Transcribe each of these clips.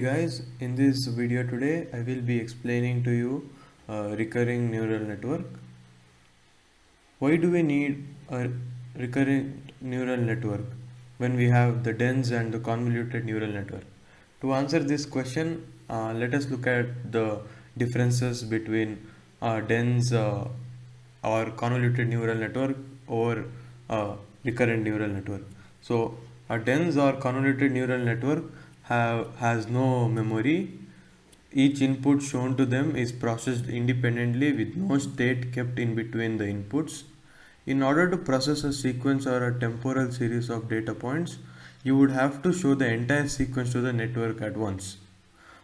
Guys, in this video today I will be explaining to you recurring neural network. Why do we need a recurring neural network when we have the dense and the convoluted neural network? To answer this question, let us look at the differences between dense or convoluted neural network or recurrent neural network. So a dense or convoluted neural network has no memory. Each input shown to them is processed independently with no state kept in between the inputs. In order to process a sequence or a temporal series of data points, you would have to show the entire sequence to the network at once.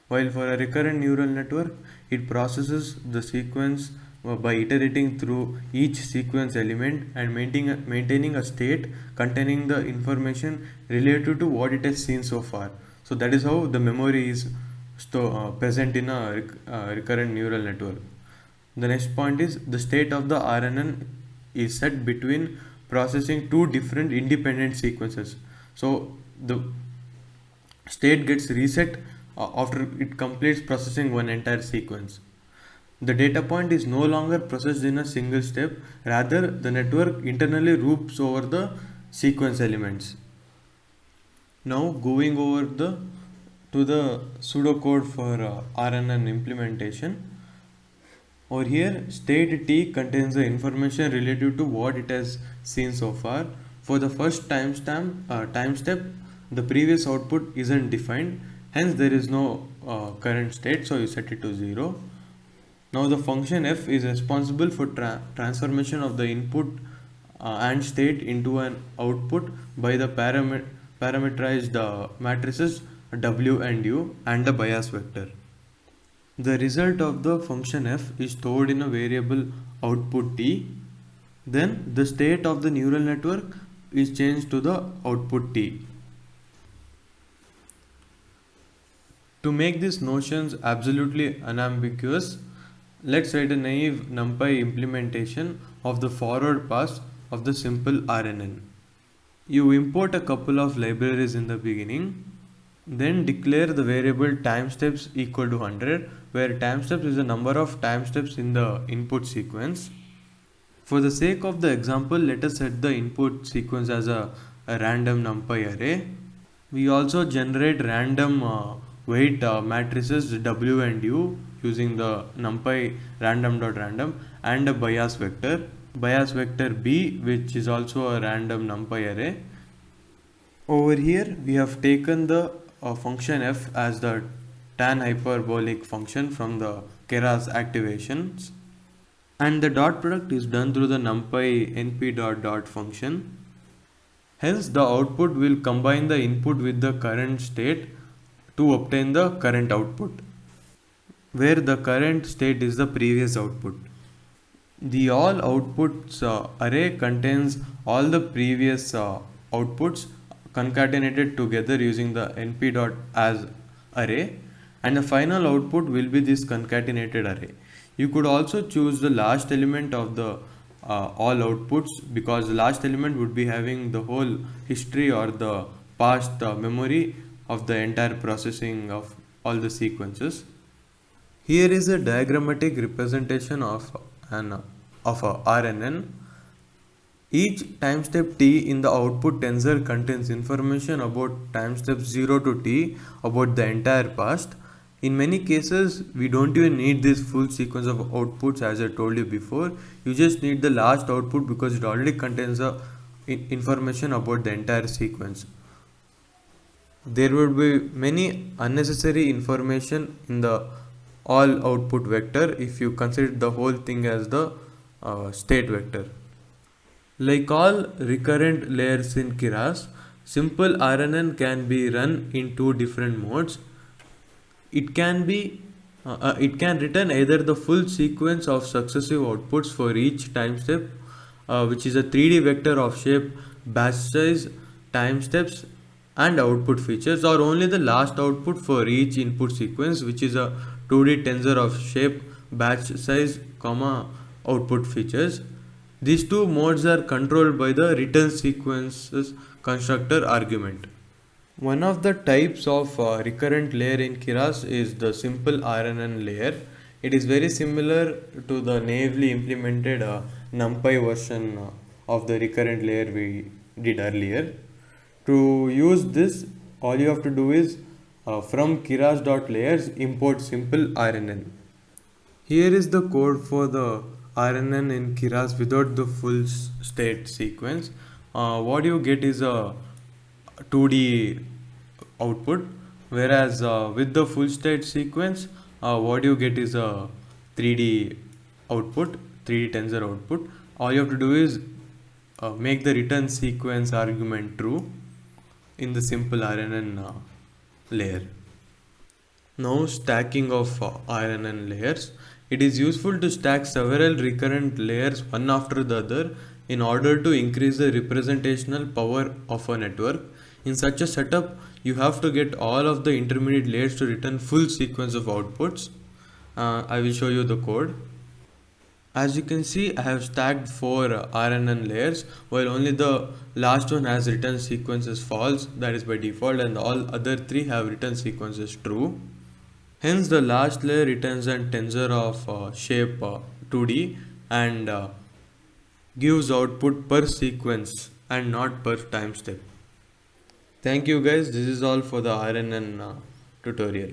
While for a recurrent neural network, it processes the sequence by iterating through each sequence element and maintaining a state containing the information related to what it has seen so far. So that is how the memory is present in a recurrent neural network. The next point is the state of the RNN is set between processing two different independent sequences. So the state gets reset after it completes processing one entire sequence. The data point is no longer processed in a single step, rather the network internally loops over the sequence elements. Now going over to the pseudocode for RNN implementation. Over here, state T contains the information related to what it has seen so far. For the first time step, the previous output isn't defined, hence there is no current state, so you set it to 0. Now the function f is responsible for transformation of the input and state into an output by the parameterized matrices w and u and the bias vector. The result of the function f is stored in a variable output t. Then the state of the neural network is changed to the output t. To make these notions absolutely unambiguous, let's write a naive NumPy implementation of the forward pass of the simple RNN. You import a couple of libraries in the beginning, then declare the variable time steps equal to 100, where time steps is the number of time steps in the input sequence. For the sake of the example, let us set the input sequence as a random NumPy array. We also generate random weight matrices W and U using the NumPy random.random and a bias vector B, which is also a random NumPy array. Over here we have taken the function f as the tan hyperbolic function from the Keras activations, and the dot product is done through the NumPy np function. Hence the output will combine the input with the current state to obtain the current output, where the current state is the previous output. The all outputs array contains all the previous outputs concatenated together using the np.as array, and the final output will be this concatenated array. You could also choose the last element of the all outputs, because the last element would be having the whole history or the past memory of the entire processing of all the sequences. Here is a diagrammatic representation of a RNN. Each time step t in the output tensor contains information about time steps 0 to t about the entire past. In many cases, we don't even need this full sequence of outputs, as I told you before. You just need the last output because it already contains the information about the entire sequence. There would be many unnecessary information in the all output vector if you consider the whole thing as the state vector. Like all recurrent layers in Keras, simple RNN can be run in two different modes. It can return either the full sequence of successive outputs for each time step, which is a 3D vector of shape, batch size, time steps, and output features, or only the last output for each input sequence, which is a 2D tensor of shape, batch size, output features. These two modes are controlled by the return sequences constructor argument. One of the types of recurrent layer in Keras is the simple RNN layer. It is very similar to the naively implemented NumPy version of the recurrent layer we did earlier. To use this, all you have to do is from keras.layers import simple RNN. Here is the code for the RNN in Keras without the full state sequence. What you get is a 2D output, whereas with the full state sequence, what you get is a 3D output, 3D tensor output. All you have to do is make the return sequence argument true in the simple RNN layer. Now, stacking of RNN layers. It is useful to stack several recurrent layers one after the other in order to increase the representational power of a network. In such a setup, you have to get all of the intermediate layers to return full sequence of outputs. I will show you the code. As you can see, I have stacked 4 RNN layers, while only the last one has return sequences false, that is by default, and all other 3 have return sequences true. Hence, the last layer returns a tensor of shape 2D and gives output per sequence and not per time step. Thank you guys. This is all for the RNN tutorial.